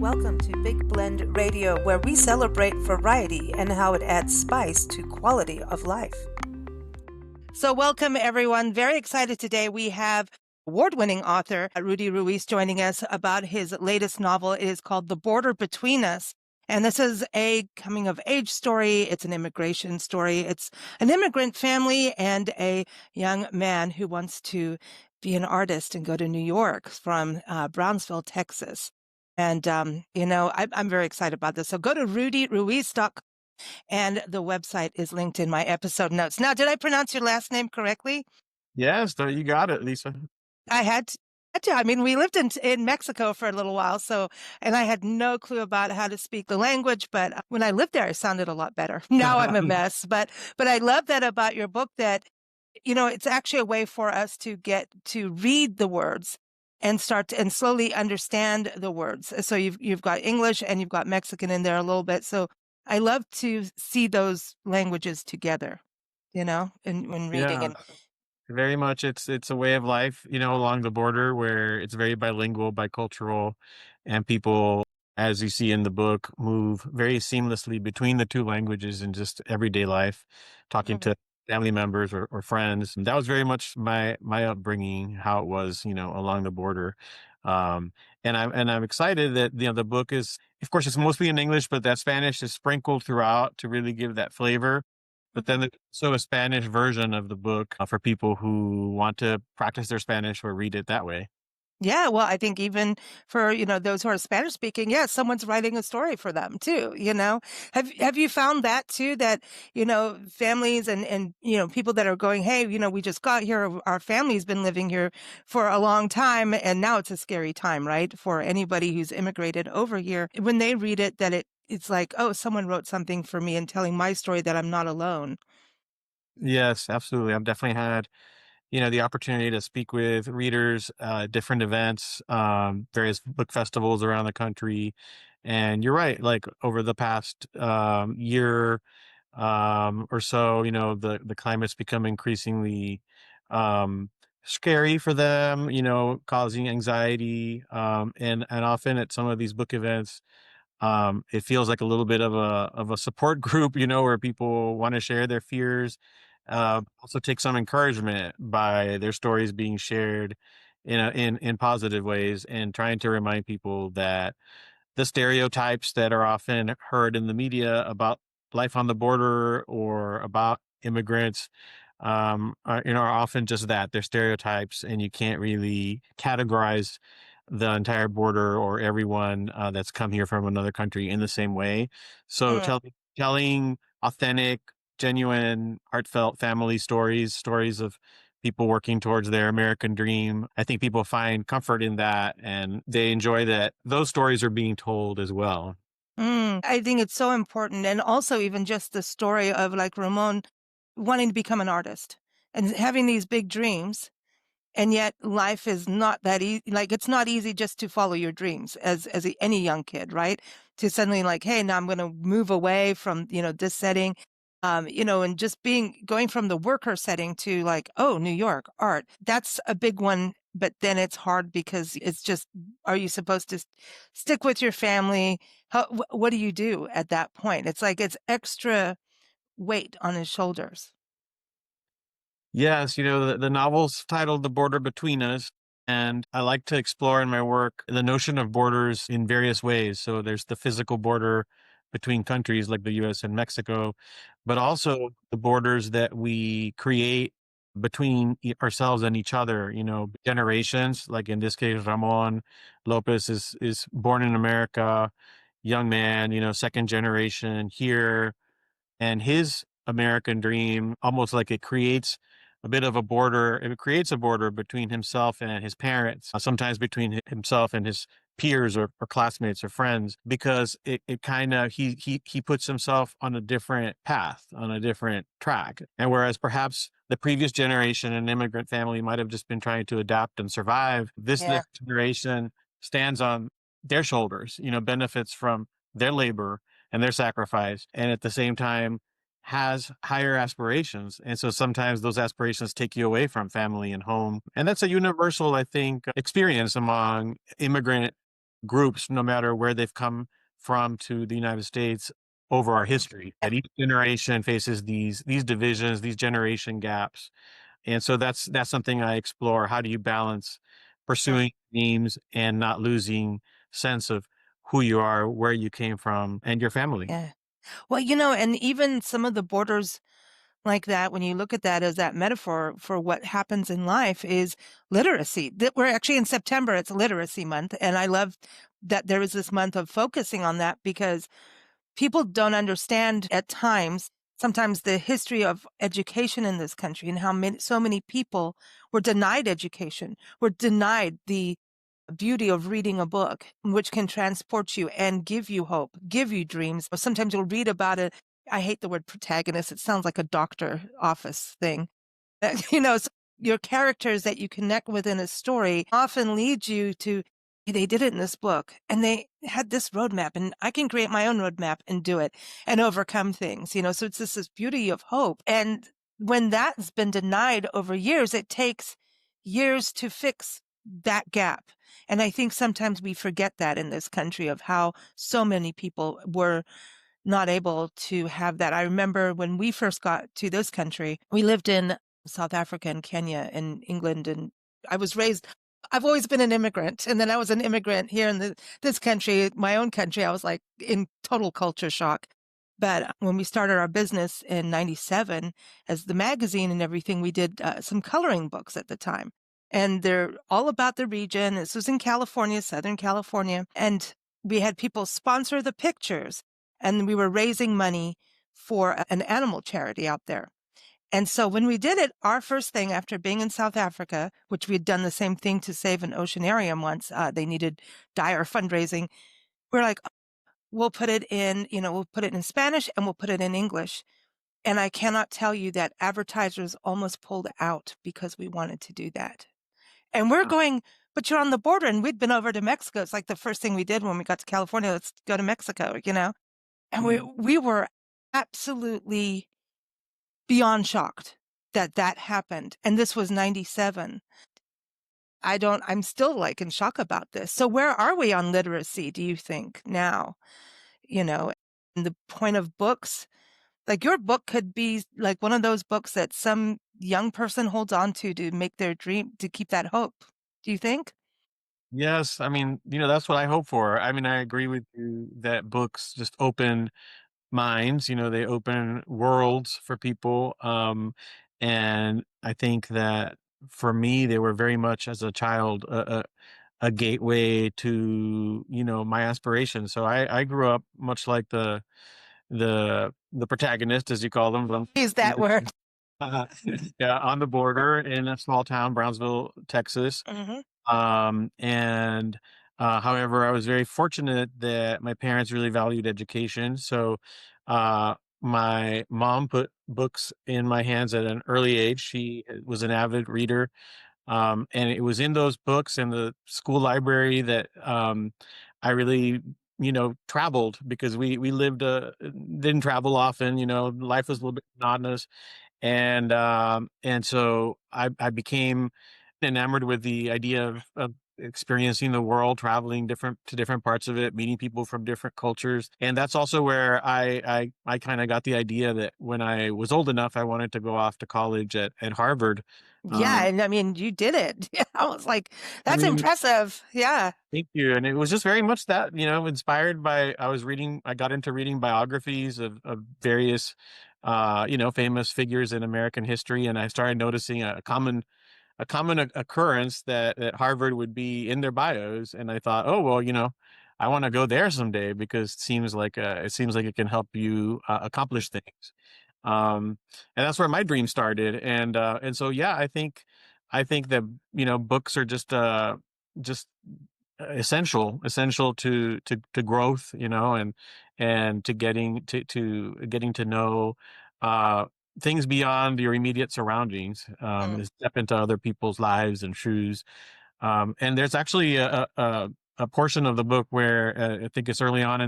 Welcome to Big Blend Radio, where we celebrate variety and how it adds spice to quality of life. So welcome, everyone. Very excited today. We have award-winning author Rudy Ruiz joining us about his latest novel. It is called The Border Between Us. And this is a coming-of-age story. It's an immigration story. It's an immigrant family and a young man who wants to be an artist and go to New York from Brownsville, Texas. And, I'm very excited about this. So go to rudyruiz.com, and the website is linked in my episode notes. Now, did I pronounce your last name correctly? Yes, you got it, Lisa. I had to. I mean, we lived in Mexico for a little while, and I had no clue about how to speak the language. But when I lived there, I sounded a lot better. Now I'm a mess. But I love that about your book, that, it's actually a way for us to get to read the words and start and slowly understand the words. So you've got English and you've got Mexican in there a little bit. So I love to see those languages together, when reading. Yeah, And very much. It's a way of life, along the border where it's very bilingual, bicultural, and people, as you see in the book, move very seamlessly between the two languages in just everyday life, talking to family members or friends. And that was very much my upbringing, how it was, along the border. And I'm excited that the book is, of course, it's mostly in English, but that Spanish is sprinkled throughout to really give that flavor. But then there's also a Spanish version of the book for people who want to practice their Spanish or read it that way. yeah, well, I think even for, those who are Spanish speaking, yeah, someone's writing a story for them too, Have you found that too, that, families and people that are going, hey, we just got here, our family's been living here for a long time, and now it's a scary time, right? For anybody who's immigrated over here, when they read it, that it's like, oh, someone wrote something for me and telling my story, that I'm not alone. Yes, absolutely. I've definitely had, the opportunity to speak with readers, different events, various book festivals around the country. And you're right, like over the past year or so, the climate's become increasingly scary for them, causing anxiety. And often at some of these book events, it feels like a little bit of a support group, where people want to share their fears, also take some encouragement by their stories being shared in positive ways, and trying to remind people that the stereotypes that are often heard in the media about life on the border or about immigrants, are often just that. They're stereotypes, and you can't really categorize the entire border or everyone that's come here from another country in the same way. So telling authentic, genuine, heartfelt family stories of people working towards their American dream. I think people find comfort in that, and they enjoy that those stories are being told as well. I think it's so important. And also even just the story of like Ramón wanting to become an artist and having these big dreams. And yet life is not that easy. Like, it's not easy just to follow your dreams as any young kid, right? To suddenly like, hey, now I'm going to move away from, this setting, and just going from the worker setting to like, oh, New York art. That's a big one. But then it's hard because it's just, are you supposed to stick with your family? What do you do at that point? It's like, it's extra weight on his shoulders. Yes, the novel's titled The Border Between Us, and I like to explore in my work the notion of borders in various ways. So there's the physical border between countries like the U.S. and Mexico, but also the borders that we create between ourselves and each other, generations. Like in this case, Ramón López is born in America, young man, second generation here, and his American dream, almost like it creates a bit of a border. It creates a border between himself and his parents, sometimes between himself and his peers or classmates or friends, because it kind of, he puts himself on a different path, on a different track. And whereas perhaps the previous generation, an immigrant family, might have just been trying to adapt and survive, this Yeah. next generation stands on their shoulders, benefits from their labor and their sacrifice, and at the same time has higher aspirations. And so sometimes those aspirations take you away from family and home. And that's a universal, I think, experience among immigrant groups, no matter where they've come from, to the United States over our history. That each generation faces these divisions, these generation gaps, and so that's something I explore. How do you balance pursuing themes and not losing sense of who you are, where you came from, and your family? Yeah. Well, and even some of the borders like that, when you look at that as that metaphor for what happens in life, is literacy. That we're actually in September, it's Literacy Month. And I love that there is this month of focusing on that because people don't understand at times, sometimes the history of education in this country and how so many people were denied education, were denied the beauty of reading a book, which can transport you and give you hope, give you dreams. Sometimes you'll read about it. I hate the word protagonist. It sounds like a doctor office thing. So your characters that you connect with in a story often lead you to, "Hey, they did it in this book and they had this roadmap and I can create my own roadmap and do it and overcome things. So it's this beauty of hope. And when that's been denied over years, it takes years to fix that gap. And I think sometimes we forget that in this country of how so many people were not able to have that. I remember when we first got to this country, we lived in South Africa and Kenya and England, and I was raised. I've always been an immigrant, and then I was an immigrant here in this country, my own country. I was like in total culture shock. But when we started our business in '97, as the magazine and everything, we did some coloring books at the time, and they're all about the region. This was in California, Southern California, and we had people sponsor the pictures and we were raising money for an animal charity out there. And so when we did it, our first thing after being in South Africa, which we had done the same thing to save an oceanarium once, they needed dire fundraising. We're like, we'll put it in, we'll put it in Spanish and we'll put it in English. And I cannot tell you that advertisers almost pulled out because we wanted to do that. And we're going, but you're on the border and we'd been over to Mexico. It's like the first thing we did when we got to California, let's go to Mexico. And we were absolutely beyond shocked that that happened. And this was '97. I'm still like in shock about this. So where are we on literacy, do you think now? And the point of books, like your book could be like one of those books that some young person holds on to make their dream, to keep that hope. Do you think? Yes, I mean, that's what I hope for. I mean, I agree with you that books just open minds, they open worlds for people. And I think that for me, they were very much as a child a gateway to, my aspirations. So I grew up much like the protagonist, as you call them. Use that word. Yeah, on the border in a small town, Brownsville, Texas. Hmm. And however, I was very fortunate that my parents really valued education. So my mom put books in my hands at an early age. She was an avid reader. And it was in those books in the school library that I really, traveled, because we lived, didn't travel often. Life was a little bit monotonous, and so I became enamored with the idea of experiencing the world, traveling different parts of it, meeting people from different cultures. And that's also where I kind of got the idea that when I was old enough, I wanted to go off to college at Harvard. Yeah. um, And I mean, you did it. I was like, I that's mean, impressive. Yeah. thank you. And it was just very much that, inspired by, I got into reading biographies of various, famous figures in American history. And I started noticing a common occurrence that Harvard would be in their bios. And I thought, oh, well, I want to go there someday, because it seems like it can help you accomplish things. And that's where my dream started. And so, yeah, I think that, books are just essential to growth, and to getting to know uh things beyond your immediate surroundings, Mm, is step into other people's lives and shoes. And there's actually a portion of the book where, I think it's early on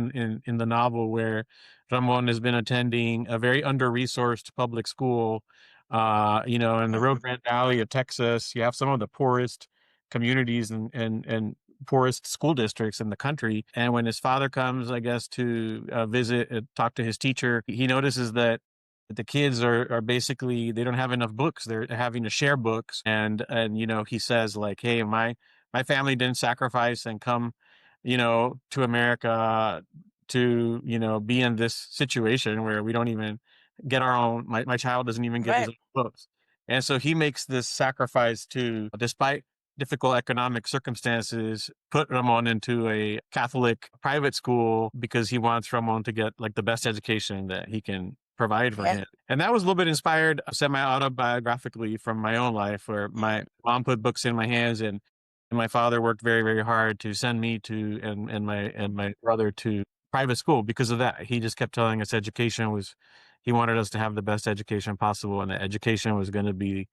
in the novel, where Ramon has been attending a very under-resourced public school, in the Rio mhm. Grande Valley of Texas. You have some of the poorest communities and poorest school districts in the country. And when his father comes, I guess, to visit and talk to his teacher, he notices that the kids are basically, they don't have enough books. They're having to share books. And, he says like, hey, my family didn't sacrifice and come, to America to, be in this situation where we don't even get our own, my child doesn't even get his Right. own books. And so he makes this sacrifice to, despite difficult economic circumstances, put Ramon into a Catholic private school because he wants Ramon to get like the best education that he can provide for Yeah. him. And that was a little bit inspired semi-autobiographically from my own life, where my mom put books in my hands, and my father worked very, very hard to send me to and my brother to private school because of that. He just kept telling us he wanted us to have the best education possible, and that education was going to be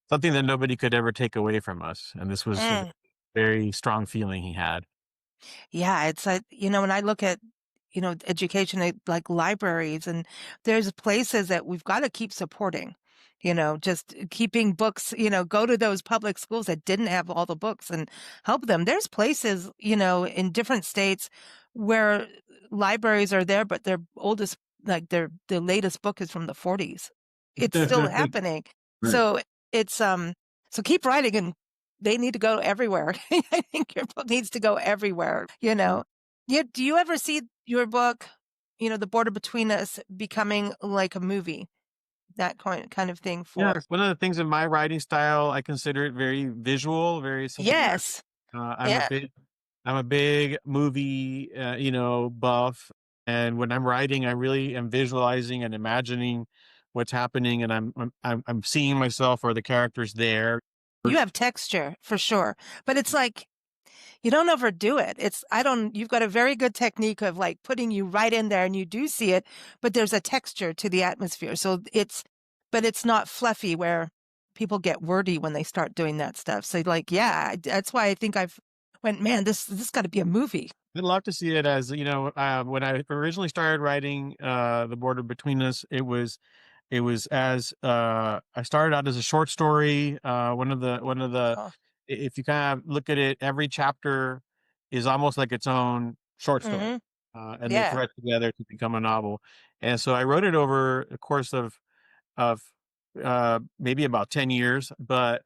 something that nobody could ever take away from us. And this was a Mm. very strong feeling he had. Yeah, it's like, when I look at, education like libraries, and there's places that we've got to keep supporting, just keeping books, go to those public schools that didn't have all the books and help them. There's places, in different states where libraries are there, but their oldest, like their latest book is from the 40s. It's still happening. Right. So so keep writing, and they need to go everywhere. I think your book needs to go everywhere. Yeah, do you ever see your book, The Border Between Us, becoming like a movie, that kind of thing Yeah, for? one of the things in my writing style, I consider it very visual, very cinematic. Yes. Uh, I'm a Yeah. big, I'm a big movie, buff, and when I'm writing, I really am visualizing and imagining what's happening, and I'm seeing myself or the characters there. You have texture for sure. But it's like, you don't overdo it. You've got a very good technique of like putting you right in there, and you do see it, but there's a texture to the atmosphere. But it's not fluffy where people get wordy when they start doing that stuff. So like, yeah, that's why I think I've went, man, this got to be a movie. I'd love to see it as, when I originally started writing The Border Between Us, it was as I started out as a short story. Oh. If you kind of look at it, every chapter is almost like its own short story, Hmm. and they Yeah. thread together to become a novel. And so I wrote it over the course of maybe about 10 years, but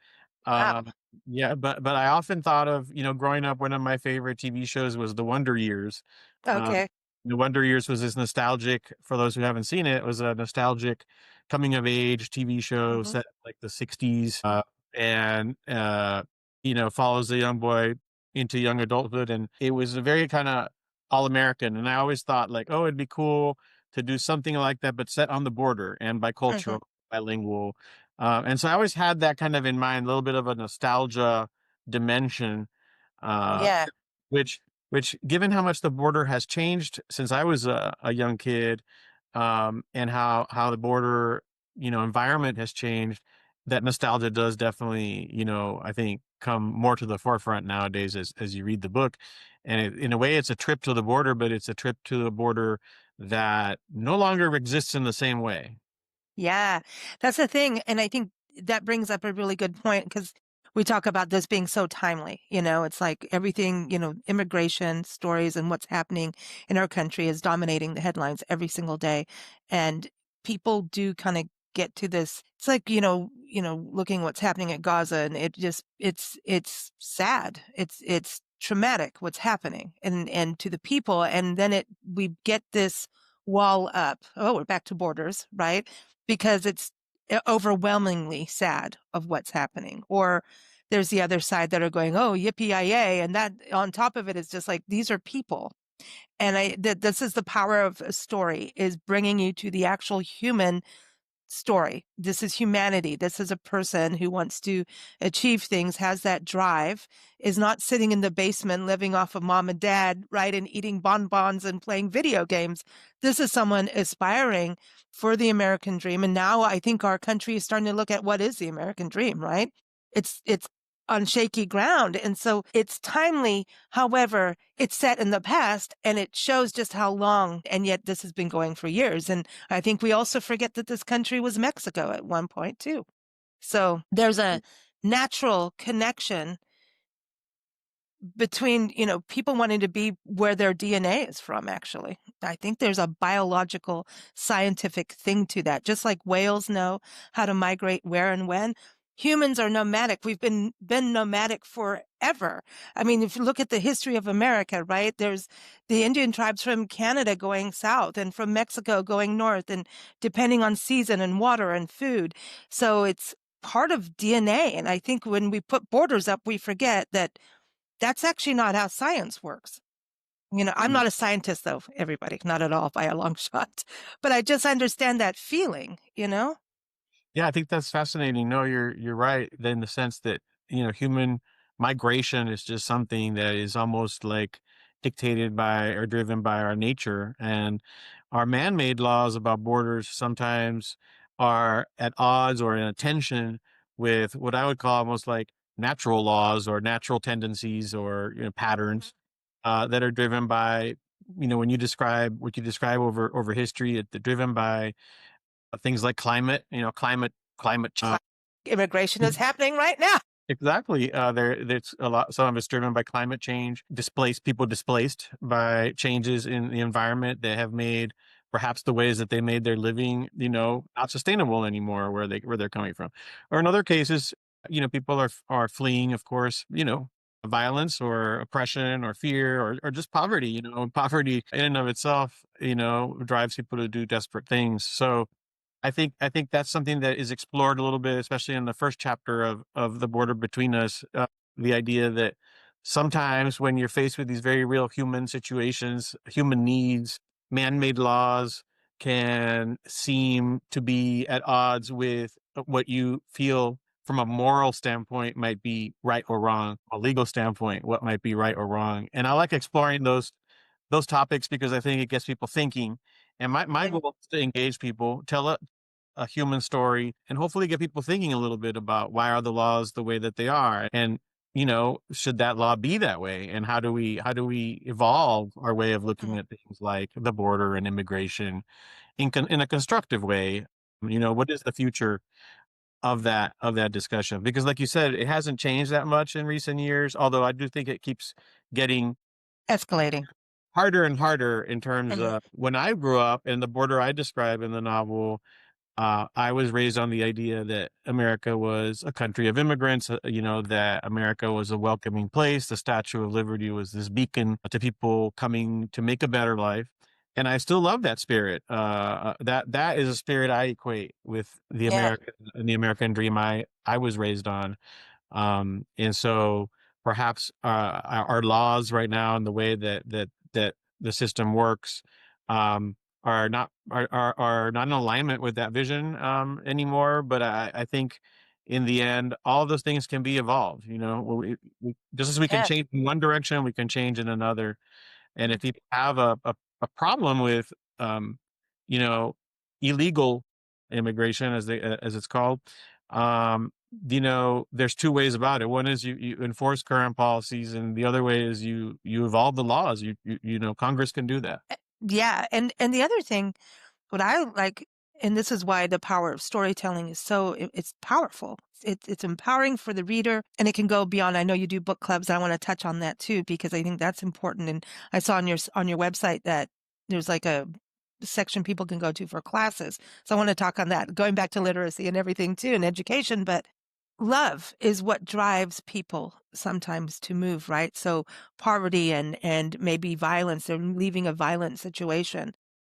Wow. um, yeah, but I often thought of, growing up, one of my favorite TV shows was The Wonder Years. Um, Okay. the Wonder Years was this nostalgic, for those who haven't seen it, it was a nostalgic coming of age TV show Hmm. set like the 60s, and follows a young boy into young adulthood, and it was a very kind of all American. And I always thought like, oh, it'd be cool to do something like that, but set on the border and Hmm. bicultural, bilingual. And so I always had that kind of in mind, a little bit of a nostalgia dimension, uh, Yeah. which given how much the border has changed since I was a young kid, and how the border, environment has changed, that nostalgia does definitely, I think, come more to the forefront nowadays as you read the book. And in a way, it's a trip to the border, but it's a trip to the border that no longer exists in the same way. Yeah, that's the thing. And I think that brings up a really good point, because we talk about this being so timely. It's like everything, immigration stories and what's happening in our country is dominating the headlines every single day. And people do kind of get to this. It's like, looking what's happening at Gaza, and it's sad. It's traumatic what's happening, and to the people. And then we get this wall up. Oh, we're back to borders, right? Because it's overwhelmingly sad of what's happening. Or there's the other side that are going, oh, yippee-yi-yay. And that on top of it is just like, these are people. And this is the power of a story, is bringing you to the actual human story. This is humanity. This is a person who wants to achieve things, has that drive, is not sitting in the basement living off of mom and dad, right, and eating bonbons and playing video games. This is someone aspiring for the American dream. And now I think our country is starting to look at what is the American dream, right? It's on shaky ground. And so it's timely. However, it's set in the past, and it shows just how long, and yet this has been going for years. And I think we also forget that this country was Mexico at one point too. So there's a natural connection between, people wanting to be where their DNA is from, actually. I think there's a biological, scientific thing to that. Just like whales know how to migrate where and when, humans are nomadic. We've been nomadic forever. I mean, if you look at the history of America, right, there's the Indian tribes from Canada going south and from Mexico going north, and depending on season and water and food. So it's part of DNA. And I think when we put borders up, we forget that that's actually not how science works. I'm not a scientist, though, everybody, not at all by a long shot, but I just understand that feeling, Yeah, I think that's fascinating. No, you're right in the sense that, human migration is just something that is almost like dictated by or driven by our nature. And our man-made laws about borders sometimes are at odds or in a tension with what I would call almost like natural laws or natural tendencies or, patterns that are driven by, when you describe what you describe over history, they're driven by things like climate, climate change. Immigration is happening right now. Exactly. There's a lot. Some of it's driven by climate change, displaced by changes in the environment that have made perhaps the ways that they made their living, not sustainable anymore where they're coming from. Or in other cases, people are fleeing, of course, violence or oppression or fear or just poverty. Poverty in and of itself, drives people to do desperate things. So I think that's something that is explored a little bit, especially in the first chapter of The Border Between Us. The idea that sometimes when you're faced with these very real human situations, human needs, man-made laws can seem to be at odds with what you feel from a moral standpoint might be right or wrong, a legal standpoint, what might be right or wrong. And I like exploring those topics because I think it gets people thinking. And my goal is to engage people, tell a human story, and hopefully get people thinking a little bit about why are the laws the way that they are, and should that law be that way, and how do we evolve our way of looking at things like the border and immigration in a constructive way. What is the future of that discussion? Because like you said, it hasn't changed that much in recent years, although I do think it keeps getting Escalating. harder and harder in terms of when I grew up and the border I describe in the novel. I was raised on the idea that America was a country of immigrants, that America was a welcoming place. The Statue of Liberty was this beacon to people coming to make a better life. And I still love that spirit. That is a spirit I equate with the American dream I was raised on. And so perhaps our laws right now and the way that the system works are not in alignment with that vision anymore. But I think in the end, all of those things can be evolved. Just as we can change in one direction, we can change in another. And if people have a problem with, um, you know, illegal immigration, as it's called, um, there's two ways about it. One is you enforce current policies, and the other way is you evolve the laws. Congress can do that. Yeah. And the other thing, what I like, and this is why the power of storytelling is it's powerful. It's empowering for the reader, and it can go beyond. I know you do book clubs. I want to touch on that too, because I think that's important. And I saw on your website that there's like a section people can go to for classes. So I want to talk on that, going back to literacy and everything too, and education. But love is what drives people sometimes to move, right? So poverty and maybe violence, they're leaving a violent situation.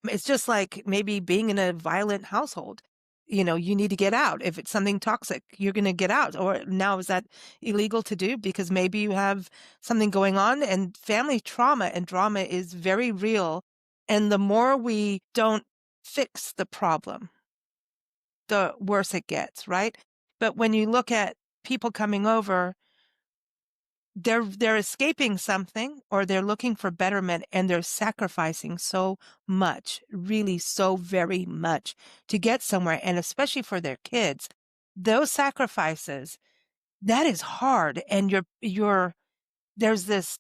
It's just like maybe being in a violent household. You need to get out. If it's something toxic, you're going to get out. Or now, is that illegal to do? Because maybe you have something going on, and family trauma and drama is very real. And the more we don't fix the problem, the worse it gets, right? But when you look at people coming over, they're escaping something, or they're looking for betterment, and they're sacrificing so much, really so very much, to get somewhere, and especially for their kids. Those sacrifices, that is hard, and there's this,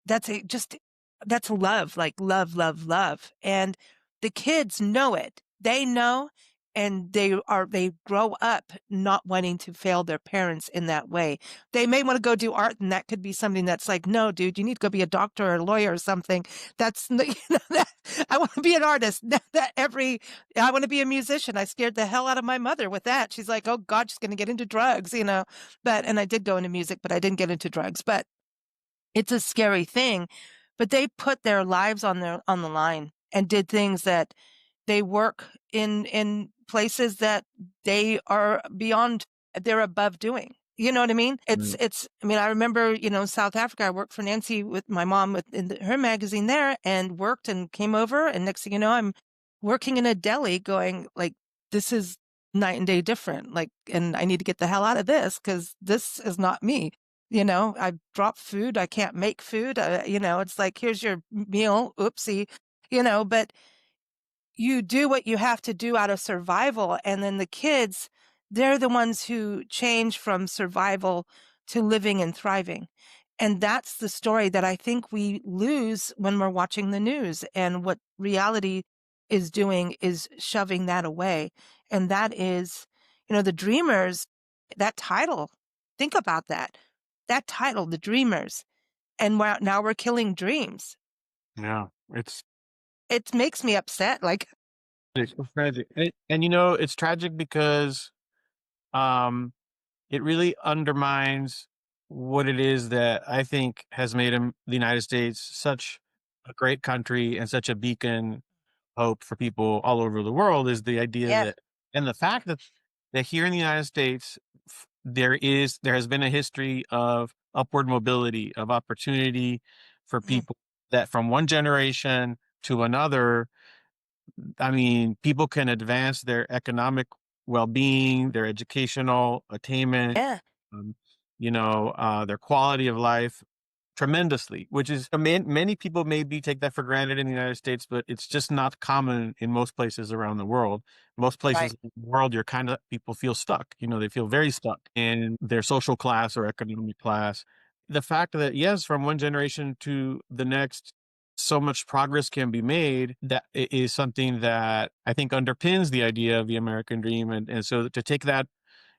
that's love, like love, love, love, and the kids know it. They know, and they grow up not wanting to fail their parents in that way. They may want to go do art, and that could be something that's like, no, dude, you need to go be a doctor or a lawyer or something. That's I want to be an artist. I want to be a musician. I scared the hell out of my mother with that. She's like, oh God, she's going to get into drugs. And I did go into music, but I didn't get into drugs. But it's a scary thing. But they put their lives on the line and did things that they work in places that they are beyond, they're above doing. You know what I mean? Mm. I mean, I remember, South Africa, I worked for Nancy with my mom her magazine there and worked and came over. And next thing you know, I'm working in a deli going like, this is night and day different. Like, and I need to get the hell out of this because this is not me. I dropped food. I can't make food. It's like, here's your meal. Oopsie, but you do what you have to do out of survival. And then the kids, they're the ones who change from survival to living and thriving. And that's the story that I think we lose when we're watching the news. And what reality is doing is shoving that away. And that is, the Dreamers, that title, think about that. That title, The Dreamers. And now we're killing dreams. Yeah, It makes me upset. Like, it's tragic. And it's tragic because um it really undermines what it is that I think has made the United States such a great country and such a beacon hope for people all over the world is the idea yeah. that, and the fact that here in the United States there has been a history of upward mobility, of opportunity for Mhm. people, that from one generation to another, I mean, people can advance their economic well-being, their educational attainment, Yeah. um, their quality of life tremendously, which is, I mean, many people maybe take that for granted in the United States, but it's just not common in most places around the world. Most Right. places in the world, people feel stuck. They feel very stuck in their social class or economic class. The fact that, yes, from one generation to the next, so much progress can be made, is something that I think underpins the idea of the American dream. And so to take that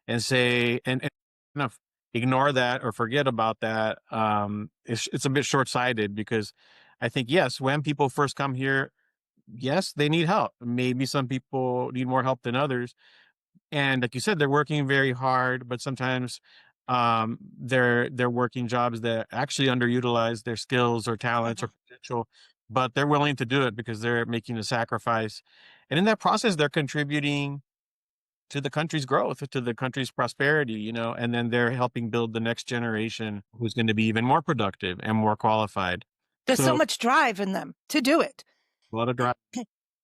and say, and kind of ignore that or forget about that, it's a bit short-sighted, because I think, yes, when people first come here, yes, they need help. Maybe some people need more help than others, and like you said, they're working very hard, but sometimes they're working jobs that actually underutilize their skills or talents or Mhm. potential, but they're willing to do it because they're making a sacrifice, and in that process they're contributing to the country's growth, to the country's prosperity, and then they're helping build the next generation who's going to be even more productive and more qualified. There's so So much drive in them to do it. a lot of drive.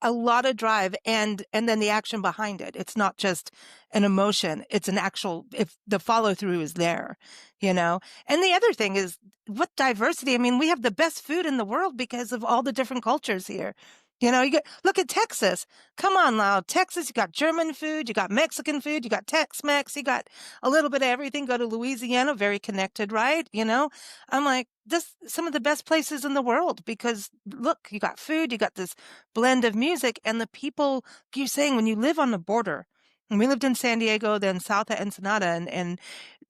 A lot of drive and then the action behind it. It's not just an emotion. It's an actual, if the follow through is there. And the other thing is what diversity. I mean, we have the best food in the world because of all the different cultures here. Look at Texas. Come on now. Texas, you got German food, you got Mexican food, you got Tex-Mex, you got a little bit of everything. Go to Louisiana, very connected, right? I'm like, this some of the best places in the world because look, you got food, you got this blend of music, and the people, you're saying when you live on the border, and we lived in San Diego, then south of Ensenada, and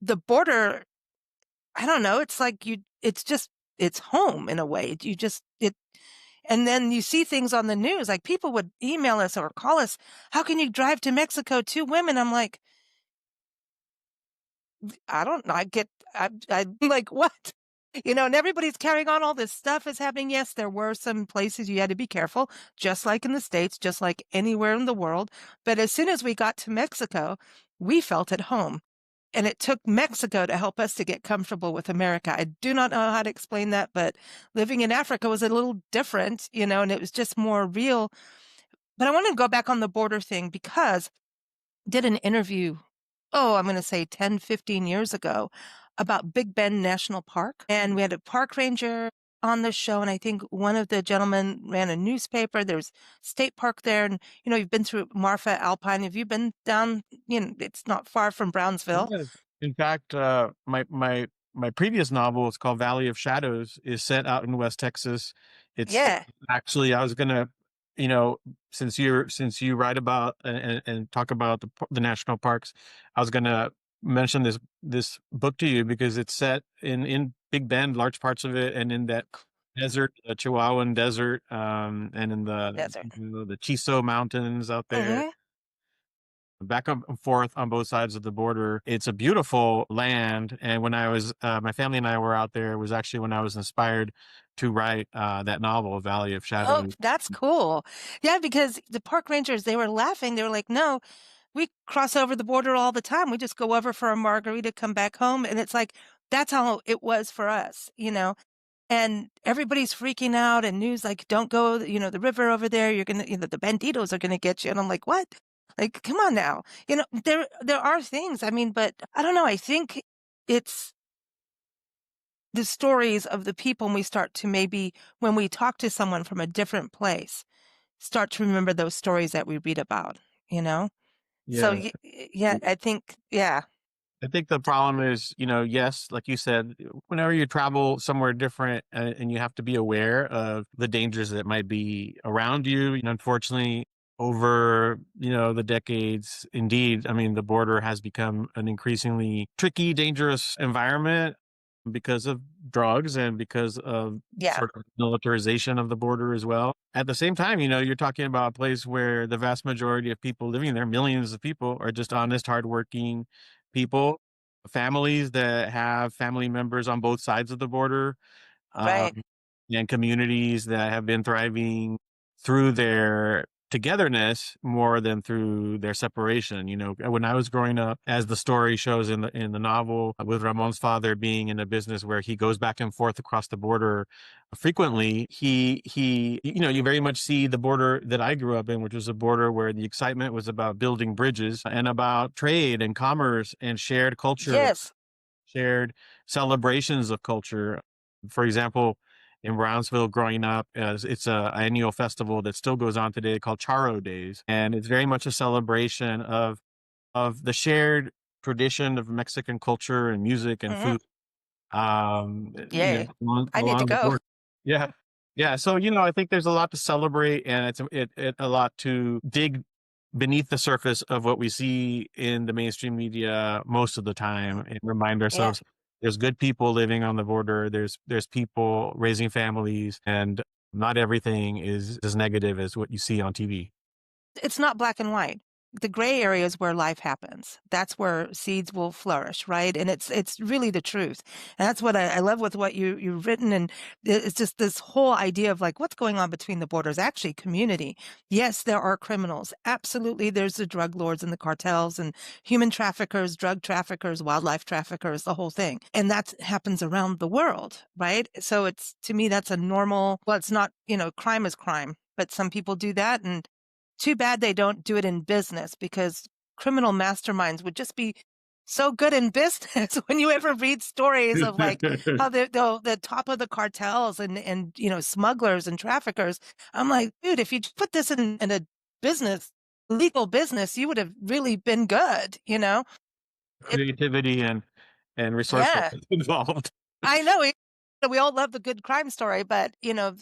the border, I don't know, it's like it's home in a way. And then you see things on the news, like people would email us or call us, how can you drive to Mexico, 2 women? I'm like, I don't know. I'm like, what? And everybody's carrying on all this stuff is happening. Yes, there were some places you had to be careful, just like in the States, just like anywhere in the world. But as soon as we got to Mexico, we felt at home. And it took Mexico to help us to get comfortable with America. I do not know how to explain that, but living in Africa was a little different, and it was just more real. But I want to go back on the border thing because I did an interview, I'm going to say 10, 15 years ago about Big Bend National Park. And we had a park ranger on the show. And I think one of the gentlemen ran a newspaper. There's state park there. And, you've been through Marfa Alpine. Have you been down? It's not far from Brownsville. Yes. In fact, my previous novel, it's called Valley of Shadows, is set out in West Texas. It's Yeah. actually, I was gonna you know, since you write about and talk about the national parks, I was gonna mention this book to you because it's set in Big Bend, large parts of it, and in that desert, the Chihuahuan Desert, and in Desert. the Chiso Mountains out there, Hmm. back and forth on both sides of the border. It's a beautiful land, and when I was my family and I were out there, it was actually when I was inspired to write that novel, Valley of Oh, Shadows. that's cool. Yeah, because the park rangers, they were laughing. They were like, no, we cross over the border all the time. We just go over for a margarita, come back home. And it's like, that's how it was for us, and everybody's freaking out and news like, don't go, the river over there. You're going to, the banditos are going to get you. And I'm like, what? Like, come on now. There are things, I mean, but I don't know. I think it's the stories of the people, and we start to maybe, when we talk to someone from a different place, start to remember those stories that we read about, you know? So, Yeah. yeah, I think, yeah, I think the problem is, yes, like you said, whenever you travel somewhere different and you have to be aware of the dangers that might be around you. Unfortunately, over, the decades, indeed, I mean, the border has become an increasingly tricky, dangerous environment because of drugs and because of yeah, sort of militarization of the border as well. At the same time, you're talking about a place where the vast majority of people living there, millions of people, are just honest, hardworking people, families that have family members on both sides of the border, right. um, and communities that have been thriving through their togetherness more than through their separation. When I was growing up, as the story shows in the novel, with Ramon's father being in a business where he goes back and forth across the border frequently, he you very much see the border that I grew up in, which was a border where the excitement was about building bridges and about trade and commerce and shared culture, Yes. shared celebrations of culture. For example, in Brownsville, growing up, it's a annual festival that still goes on today called Charo Days, and it's very much a celebration of the shared tradition of Mexican culture and music and Hmm. food. Yay. I need to Along the go. board. Yeah. Yeah. So, I think there's a lot to celebrate and it a lot to dig beneath the surface of what we see in the mainstream media most of the time and remind Yeah. ourselves there's good people living on the border. There's people raising families, and not everything is as negative as what you see on TV. It's not black and white. The gray area is where life happens. That's where seeds will flourish, right? And it's really the truth. And that's what I love with what you've written. And it's just this whole idea of like what's going on between the borders. Actually, community. Yes, there are criminals. Absolutely, there's the drug lords and the cartels and human traffickers, drug traffickers, wildlife traffickers, the whole thing. And that happens around the world, right? So it's, to me, that's a normal. Well, it's not, crime is crime, but some people do that, and too bad they don't do it in business, because criminal masterminds would just be so good in business. When you ever read stories of like how the top of the cartels and smugglers and traffickers, I'm like, dude, if you put this in a business, legal business, you would have really been good. It, Creativity and yeah, resourcefulness involved. I know. We all love the good crime story, but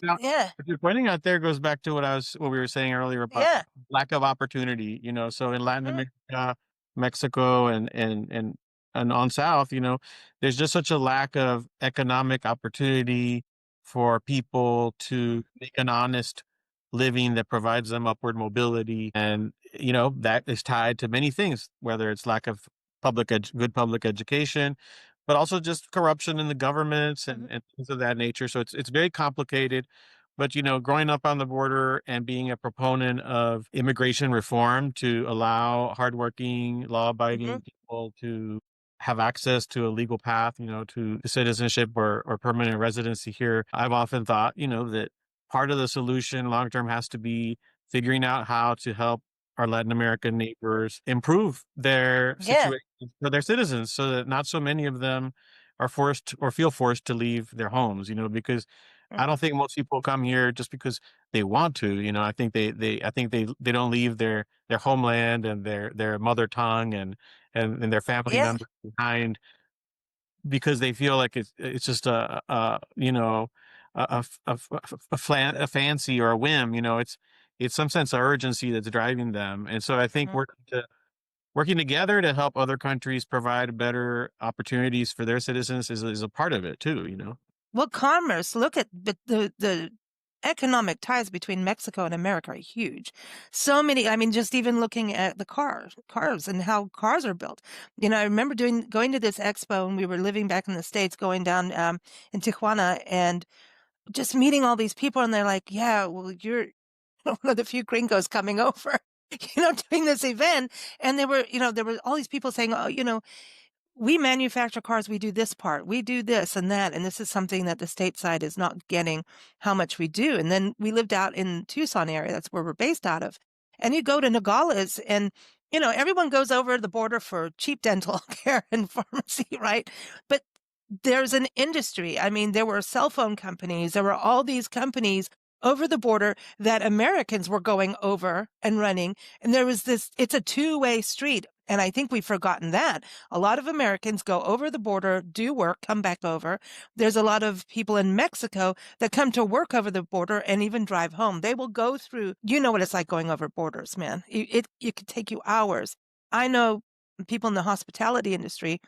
Now, yeah, what you're pointing out there goes back to what we were saying earlier about yeah, lack of opportunity. So in Latin mhm, America, Mexico, and on South, there's just such a lack of economic opportunity for people to make an honest living that provides them upward mobility, and that is tied to many things, whether it's lack of good public education, but also just corruption in the governments and, mhm, and things of that nature. So it's very complicated. But growing up on the border and being a proponent of immigration reform to allow hardworking, mhm, law-abiding people to have access to a legal path, to citizenship or permanent residency here, I've often thought, that part of the solution long term has to be figuring out how to help our Latin American neighbors improve their yeah, situation for their citizens so that not so many of them are forced or feel forced to leave their homes, because mm, I don't think most people come here just because they want to. I think they don't leave their homeland and their mother tongue and their family yeah, members behind because they feel like it's just a fancy or a whim. It's it's some sense of urgency that's driving them. And so I think Mhm. working together to help other countries provide better opportunities for their citizens is a part of it too, you know? Well, commerce, look at the economic ties between Mexico and America are huge. So many, I mean, just even looking at the cars and how cars are built. You know, I remember going to this expo when we were living back in the States, going down in Tijuana and just meeting all these people. And they're like, yeah, well, you're one of the few gringos coming over, doing this event. And there were all these people saying, oh, we manufacture cars, we do this part, we do this and that. And this is something that the stateside is not getting how much we do. And then we lived out in Tucson area. That's where we're based out of. And you go to Nogales and, everyone goes over the border for cheap dental care and pharmacy, right? But there's an industry. I mean, there were cell phone companies. There were all these companies over the border that Americans were going over and running. And it's a two-way street. And I think we've forgotten that. A lot of Americans go over the border, do work, come back over. There's a lot of people in Mexico that come to work over the border and even drive home. They will go through, you know what it's like going over borders, man. It could take you hours. I know people in the hospitality industry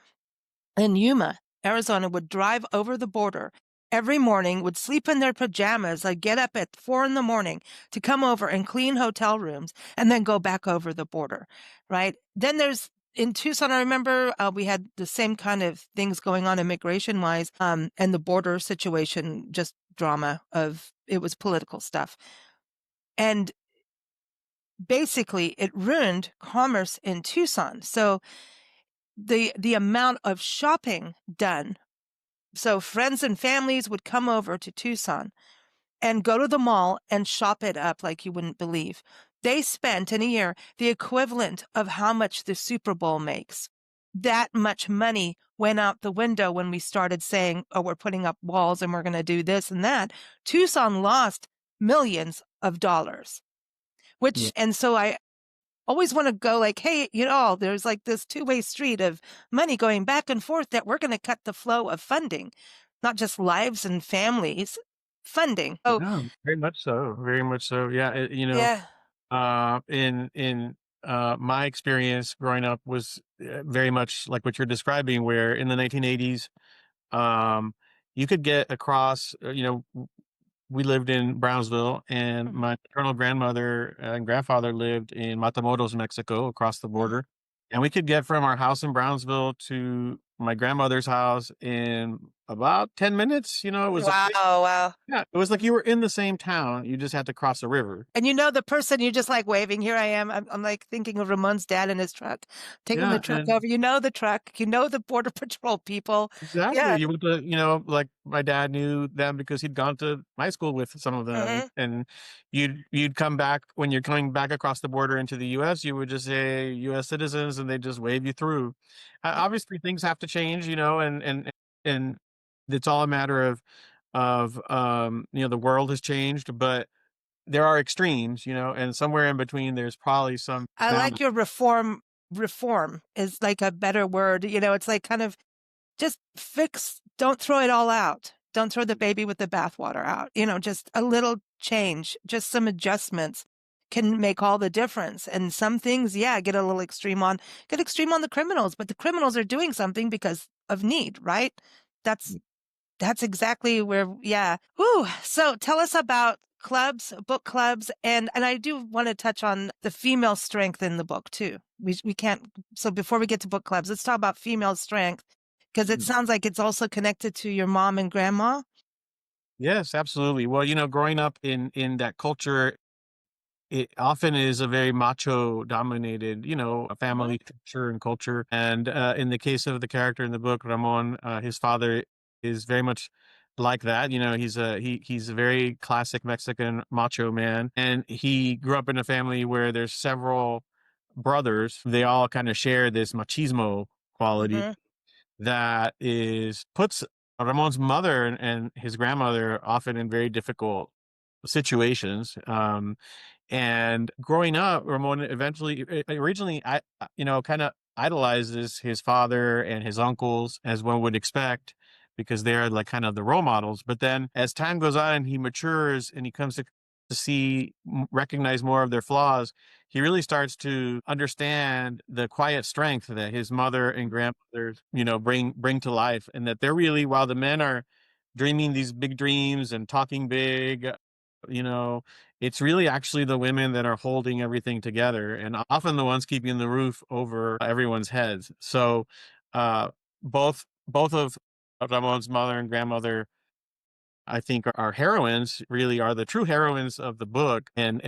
in Yuma, Arizona, would drive over the border every morning, would sleep in their pajamas, like get up at 4 a.m. to come over and clean hotel rooms and then go back over the border, right? Then in Tucson, I remember we had the same kind of things going on immigration wise, and the border situation, just drama it was political stuff. And basically it ruined commerce in Tucson. So the amount of shopping done. So friends and families would come over to Tucson and go to the mall and shop it up like you wouldn't believe. They spent in a year the equivalent of how much the Super Bowl makes. That much money went out the window when we started saying, oh, we're putting up walls and we're going to do this and that. Tucson lost millions of dollars, Yeah. and so I always want to go like, hey, there's like this two-way street of money going back and forth that we're going to cut the flow of funding, not just lives and families, funding. Oh, Yeah, very much so. Very much so. Yeah. yeah. In my experience growing up was very much like what you're describing, where in the 1980s, um, you could get across, we lived in Brownsville, and Mhm, my maternal grandmother and grandfather lived in Matamoros, Mexico, across the mhm. border. And we could get from our house in Brownsville to my grandmother's house in about 10 minutes. It was a Wow, wow. yeah, it was like you were in the same town. You just had to cross a river. And the person, you're just like waving, here I am. I'm like thinking of Ramon's dad in his truck, taking the Yeah, truck and over. The truck, the Border Patrol people. exactly. Yeah. You went to, like my dad knew them because he'd gone to high school with some of them. Hmm. And you'd come back when you're coming back across the border into the US, you would just say US citizens and they just wave you through. Obviously things have to change, and it's all a matter of the world has changed, but there are extremes, and somewhere in between there's probably some I like balance. your reform. Reform is like a better word. It's like kind of just don't throw it all out. Don't throw the baby with the bathwater out. Just a little change, just some adjustments can make all the difference. And some things, yeah, get extreme on the criminals, but the criminals are doing something because of need, right? That's that's exactly where, yeah. Whew. So tell us about clubs, book clubs, and I do want to touch on the female strength in the book too. We can't. So before we get to book clubs, let's talk about female strength because it sounds like it's also connected to your mom and grandma. Yes, absolutely. Well, growing up in that culture, it often is a very macho dominated, a Hmm. family culture and culture. And in the case of the character in the book, Ramon, his father is very much like that. He's a very classic Mexican macho man, and he grew up in a family where there's several brothers. They all kind of share this machismo quality Hmm. that is puts Ramon's mother and his grandmother often in very difficult situations. And growing up, Ramon eventually, originally, kind of idolizes his father and his uncles, as one would expect, because they're like kind of the role models. But then as time goes on and he matures and he comes to to recognize more of their flaws, he really starts to understand the quiet strength that his mother and grandmother, bring to life, and that they're really, while the men are dreaming these big dreams and talking big, you know, it's really actually the women that are holding everything together and often the ones keeping the roof over everyone's heads. So, both of Ramon's mother and grandmother, I think, our heroines really are the true heroines of the book, and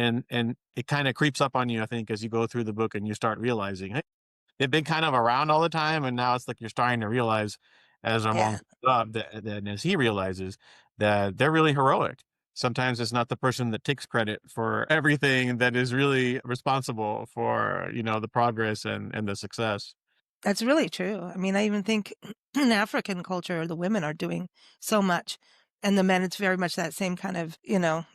it kind of creeps up on you, I think, as you go through the book and you start realizing, hey, they've been kind of around all the time, and now it's like you're starting to realize, as Ramon Yeah. grows up, that as he realizes that they're really heroic. Sometimes it's not the person that takes credit for everything that is really responsible for the progress and the success. That's really true. I mean, I even think in African culture, the women are doing so much. And the men, it's very much that same kind of,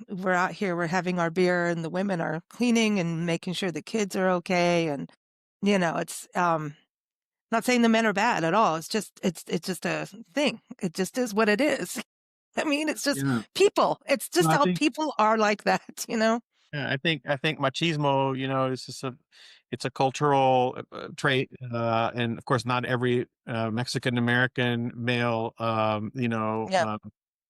we're out here, we're having our beer, and the women are cleaning and making sure the kids are okay. And, it's not saying the men are bad at all. It's just a thing. It just is what it is. I mean, it's just Yeah. people. It's just Well, I how think people are like that. Yeah, I think machismo, is just it's a cultural trait, and of course, not every Mexican American male, Yeah.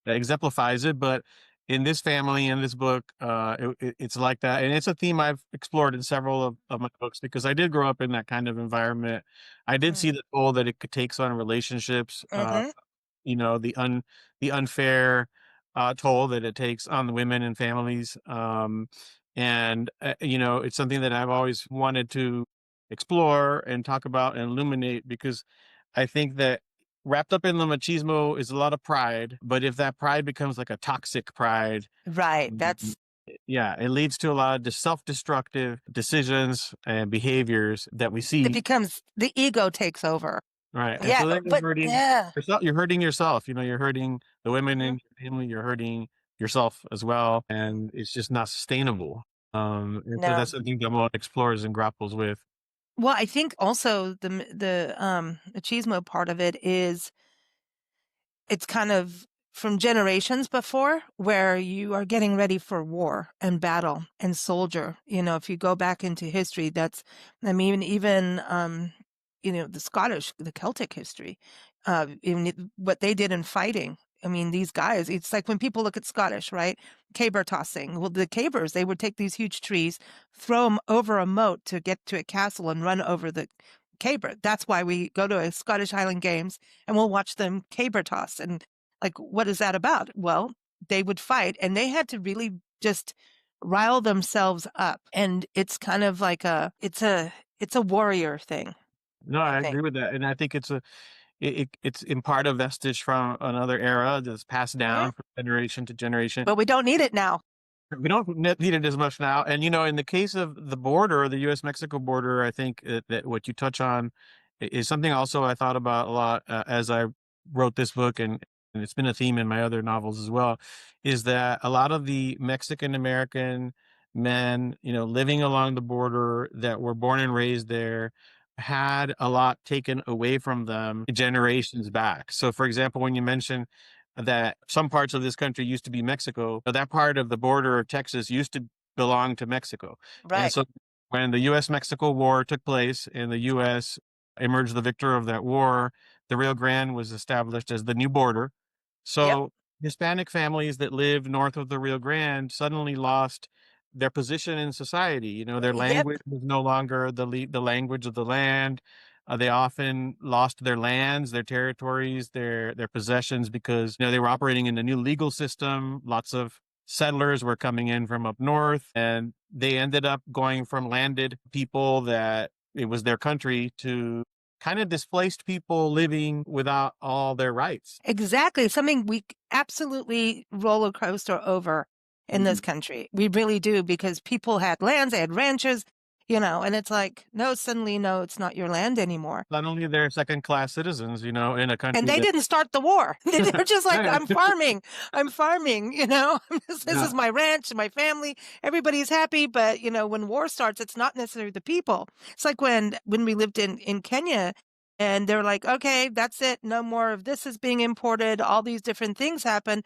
exemplifies it, but in this family, in this book, it's like that, and it's a theme I've explored in several of my books because I did grow up in that kind of environment. I did see the toll that it could takes on relationships. Mm-hmm. The unfair toll that it takes on the women and families. And it's something that I've always wanted to explore and talk about and illuminate because I think that wrapped up in the machismo is a lot of pride, but if that pride becomes like a toxic pride, Right. mm, yeah, it leads to a lot of self-destructive decisions and behaviors that we It see. becomes the ego takes over. Right, and Yeah. so then But yeah. you're hurting yourself, you're hurting the women Mhm. in your family, you're hurting yourself as well, and it's just not sustainable. And so No. that's something Gummo explores and grapples with. Well, I think also the machismo part of it is it's kind of from generations before where you are getting ready for war and battle and soldier. If you go back into history, I mean, even, the Celtic history, what they did in fighting. I mean, these guys, it's like when people look at Scottish, right? Caber tossing. Well, the cabers, they would take these huge trees, throw them over a moat to get to a castle and run over the caber. That's why we go to a Scottish Highland Games and we'll watch them caber toss. And like, what is that about? Well, they would fight and they had to really just rile themselves up. And it's kind of like it's a warrior thing, No, I I think. agree with that, and I think it's in part a vestige from another era that's passed Mhm. down from generation to generation. But we don't need it now. We don't need it as much now. And, in the case of the border, the U.S. Mexico border, I think that what you touch on is something also I thought about a lot as I wrote this book, and it's been a theme in my other novels as well, is that a lot of the Mexican American men, living along the border that were born and raised there had a lot taken away from them generations back. So, for example, when you mention that some parts of this country used to be Mexico, but that part of the border of Texas used to belong to Mexico. And Right. so when the US Mexico War took place and the US emerged the victor of that war, the Rio Grande was established as the new border. Yep. So Hispanic families that lived north of the Rio Grande suddenly lost their position in society. Their Yep. language was no longer the language of the land. They often lost their lands, their territories, their possessions because they were operating in a new legal system. Lots of settlers were coming in from up north, and they ended up going from landed people that it was their country to kind of displaced people living without all their rights. Exactly. Something we absolutely roller coaster over in this Mhm. country. We really do because people had lands, they had ranches, and it's like, no, suddenly, no, it's not your land anymore. Not only they're second class citizens, in a And country they that didn't start the war. They're just like, right. I'm farming. I'm farming, this Yeah. is my ranch, my family. Everybody's happy. But, when war starts, it's not necessarily the people. It's like when we lived in Kenya and they're like, okay, that's it. No more of this is being imported. All these different things happen.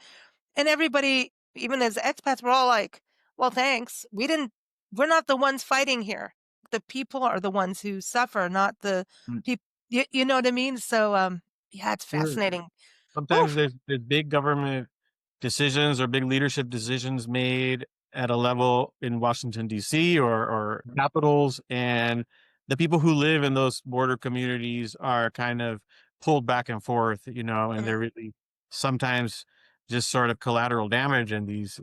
And everybody, even as expats, we're all like, Well, thanks. We're not the ones fighting here. The people are the ones who suffer, not the Mm, people. You know what I mean? So, yeah, it's sure. fascinating. Sometimes Oof. there's big government decisions or big leadership decisions made at a level in Washington D.C. or capitals, and the people who live in those border communities are kind of pulled back and forth, and Mhm. they're really sometimes just sort of collateral damage in these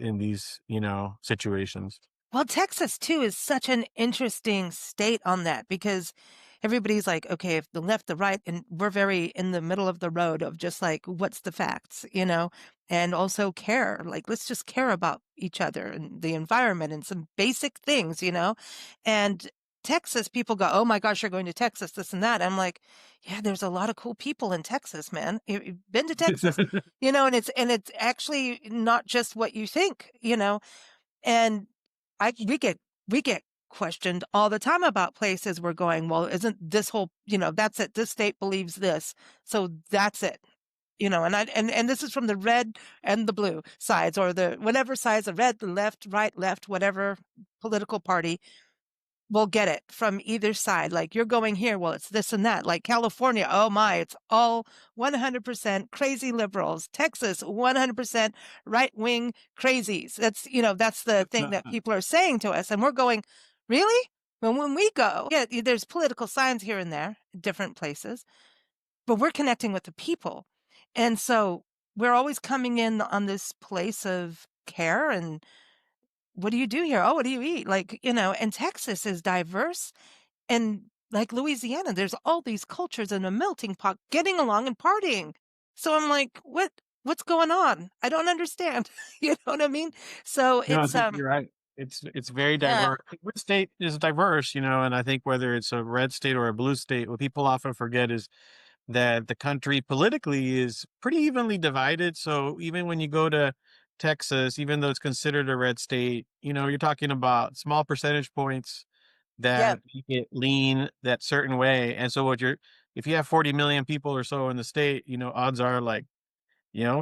situations. Well, Texas too is such an interesting state on that because everybody's like, okay, if the left, the right, and we're very in the middle of the road of just like, what's the facts, and also care. Like, let's just care about each other and the environment and some basic things, And Texas people go, oh my gosh, you're going to Texas, this and that. I'm like, yeah, there's a lot of cool people in Texas, man. You've been to Texas, and it's actually not just what you think, and we get questioned all the time about places we're going. Well, isn't this whole, that's it. This state believes this. So that's it. And this is from the red and the blue sides or the whatever sides, the red, the left, right, left, whatever political party will get it from either side. Like you're going here, well, it's this and that. Like California, oh my, it's all 100% crazy liberals. Texas, 100% right wing crazies. That's the thing that people are saying to us. And we're going, really? When we go, yeah, there's political signs here and there, different places, but we're connecting with the people. And so we're always coming in on this place of care and what do you do here? Oh, what do you eat? Like, and Texas is diverse. And like Louisiana, there's all these cultures in a melting pot getting along and partying. So I'm like, what's going on? I don't understand. You know what I mean? So No, I it's think you're right. It's very yeah, diverse. Every state is diverse, and I think whether it's a red state or a blue state, what people often forget is that the country politically is pretty evenly divided. So even when you go to Texas, even though it's considered a red state, you're talking about small percentage points yeah, that make it lean that certain way. And so if you have 40 million people or so in the state, odds are like,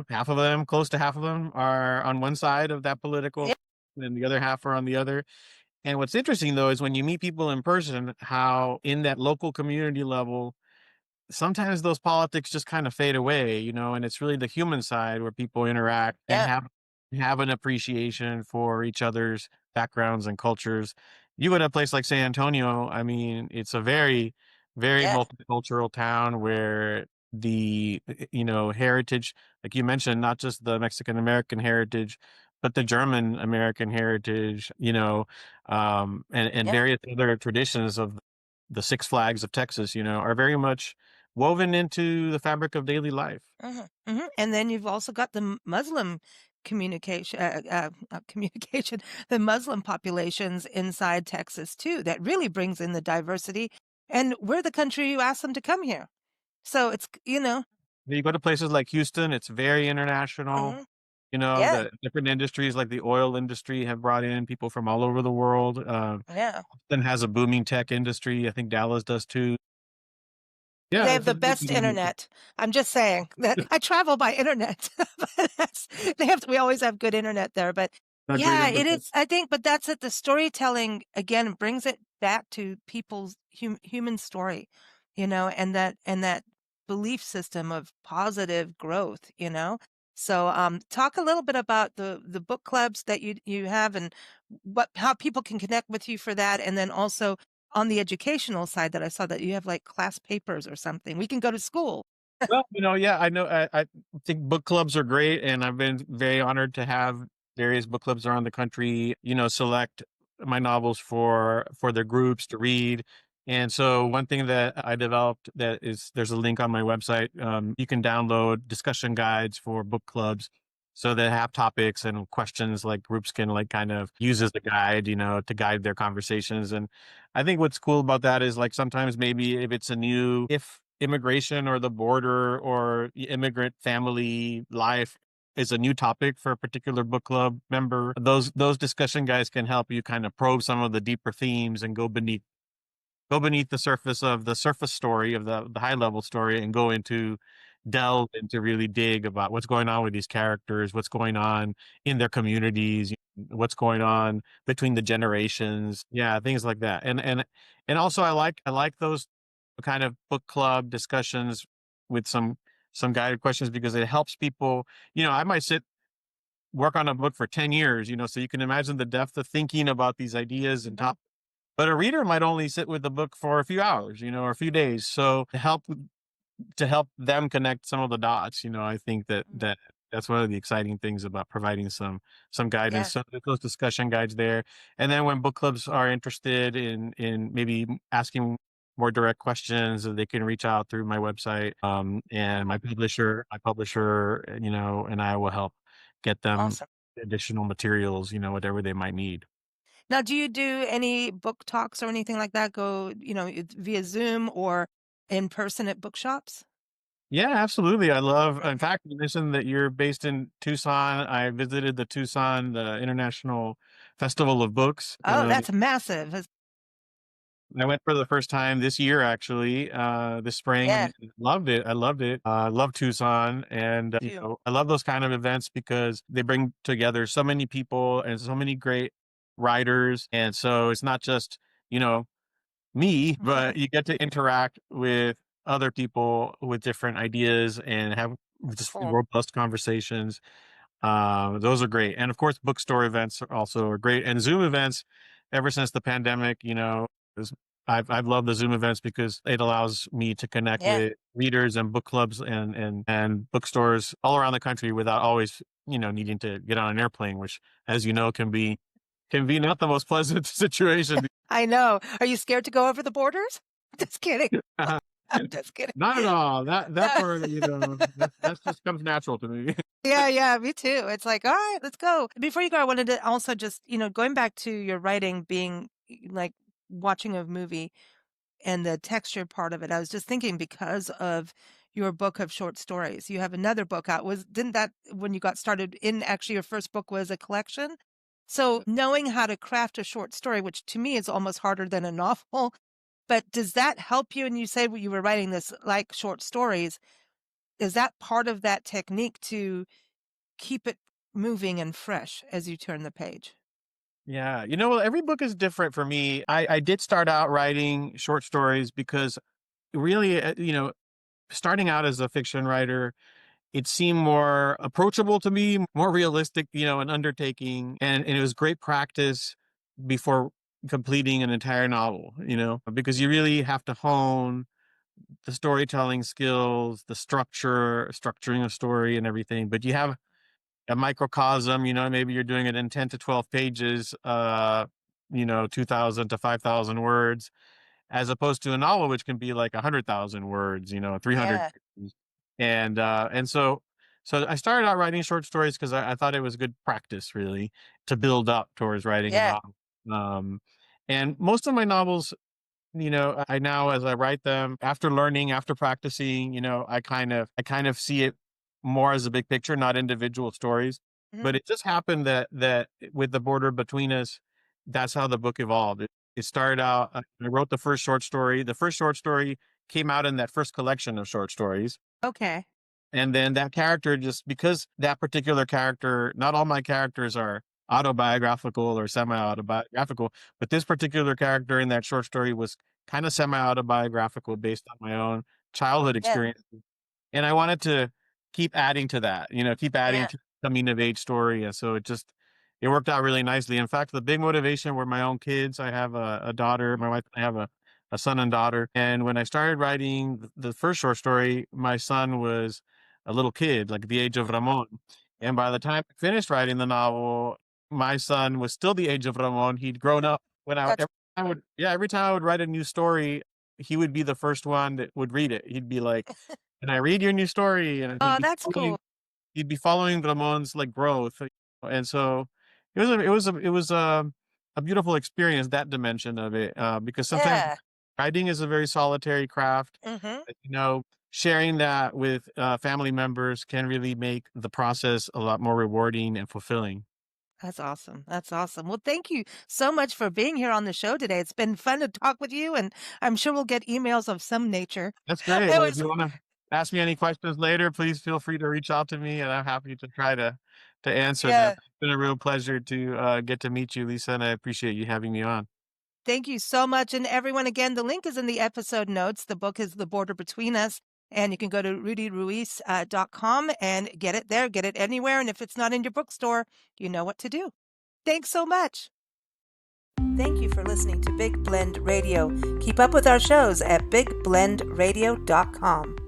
half of them, close to half of them are on one side of that yeah, political, and the other half are on the other. And what's interesting though is when you meet people in person, how in that local community level, sometimes those politics just kind of fade away, and it's really the human side where people interact and yeah, have an appreciation for each other's backgrounds and cultures. You go to a place like San Antonio, I mean, it's a very, very yeah, multicultural town where the heritage, like you mentioned, not just the Mexican American heritage, but the German American heritage, and yeah. various other traditions of the Six Flags of Texas, are very much woven into the fabric of daily life. And then you've also got the Muslim communication, communication, the Muslim populations inside Texas too. That really brings in the diversity. And we're the country who asked them to come here. So it's. You go to places like Houston, it's very international. Mhm. Yeah, The different industries like the oil industry have brought in people from all over the world. yeah. Austin has a booming tech industry. I think Dallas does too. They Yeah, have it's a the very best dynamic. internet. I'm just saying that I travel by internet. But we always have good internet there, but Not great yeah, in it business. is. I think, but that's it. The storytelling again brings it back to people's human story, and that belief system of positive growth. So, talk a little bit about the book clubs that you have and how people can connect with you for that, and then also on the educational side that I saw that you have like class papers or something. We can go to school. Well, yeah, I know. I think book clubs are great, and I've been very honored to have various book clubs around the country. Select my novels for their groups to read. And so, one thing that I developed that is there's a link on my website. You can download discussion guides for book clubs, so they have topics and questions like groups can like kind of use as a guide, to guide their conversations. And I think what's cool about that is like sometimes maybe if immigration or the border or the immigrant family life is a new topic for a particular book club member, those discussion guides can help you kind of probe some of the deeper themes and go beneath the surface of the surface story of the high level story and delve into really dig about what's going on with these characters, what's going on in their communities. what's going on between the generations. Yeah, things like that. And also I like those kind of book club discussions with some guided questions because it helps people. I might sit work on a book for 10 years, so you can imagine the depth of thinking about these ideas and topics. But a reader might only sit with the book for a few hours, or a few days. So to help them connect some of the dots, I think that Mhm. that's one of the exciting things about providing some guidance. Yeah. So there's those discussion guides there. And then when book clubs are interested in maybe asking more direct questions, they can reach out through my website, and my publisher, and I will help get them Awesome. additional materials, whatever they might need. Now, do you do any book talks or anything like that? Go, via Zoom or in person at bookshops? Yeah, absolutely. I love, in Okay. fact, you mentioned that you're based in Tucson. I visited the International Festival of Books. Oh, that's massive. I went for the first time this year, actually, this spring, Yeah. and loved it. I loved it. I love Tucson, and Too. I love those kind of events because they bring together so many people and so many great writers. And so it's not just you know me, but you get to interact with other people with different ideas and have just Cool. robust conversations. Those are great. And of course, bookstore events are great. And Zoom events, ever since the pandemic, is, I've loved the Zoom events because it allows me to connect Yeah. with readers and book clubs and bookstores all around the country without always, needing to get on an airplane, which, as you know, can be not the most pleasant situation. I know. Are you scared to go over the borders? Just kidding. I'm just kidding. Not at all. That No. part, that just comes natural to me. Yeah, yeah, me too. It's like, all right, let's go. Before you go, I wanted to also just, going back to your writing being like watching a movie and the texture part of it. I was just thinking because of your book of short stories. You have another book out. Didn't that when you got started in actually your first book was a collection? So knowing how to craft a short story, which to me is almost harder than a novel, but does that help you? And you said you were writing this like short stories. Is that part of that technique to keep it moving and fresh as you turn the page? Yeah, well, every book is different for me. I did start out writing short stories because really, starting out as a fiction writer, it seemed more approachable to me, more realistic, an undertaking, and it was great practice before completing an entire novel, because you really have to hone the storytelling skills, the structuring a story and everything. But you have a microcosm, maybe you're doing it in 10 to 12 pages, 2,000 to 5,000 words, as opposed to a novel, which can be like 100,000 words, 300 Yeah, pages. And so I started out writing short stories because I thought it was good practice, really, to build up towards writing a yeah, novel. Um, and most of my novels, I now, as I write them, after learning, after practicing, I kind of see it more as a big picture, not individual stories. mhm, But it just happened that with the border between us, that's how the book evolved. It started out. I wrote the first short story. The first short story came out in that first collection of short stories. okay, And then that character, just because that particular character, not all my characters are autobiographical or semi-autobiographical, but this particular character in that short story was kind of semi-autobiographical based on my own childhood yeah, experience. And I wanted to keep adding to that, keep adding yeah, to the coming of age story. And so it worked out really nicely. In fact, the big motivation were my own kids. I have a daughter, my wife and I have a son and daughter. And when I started writing the first short story, my son was a little kid, like the age of Ramon. And by the time I finished writing the novel, my son was still the age of Ramon. He'd grown up. that's Every time I would write a new story, he would be the first one that would read it. He'd be like, "Can I read your new story?" And oh, that's cool. he'd be following Ramon's like growth, and so it was a beautiful experience, that dimension of it, because sometimes Yeah, writing is a very solitary craft. mhm. But, sharing that with family members can really make the process a lot more rewarding and fulfilling. That's awesome. That's awesome. Well, thank you so much for being here on the show today. It's been fun to talk with you, and I'm sure we'll get emails of some nature. That's great. It Well, if was you want to ask me any questions later, please feel free to reach out to me, and I'm happy to try to to answer them. Yeah. It's been a real pleasure to get to meet you, Lisa, and I appreciate you having me on. Thank you so much. And everyone, again, the link is in the episode notes. The book is The Border Between Us. And you can go to rudyruiz.com and get it there, get it anywhere. And if it's not in your bookstore, you know what to do. Thanks so much. Thank you for listening to Big Blend Radio. Keep up with our shows at bigblendradio.com.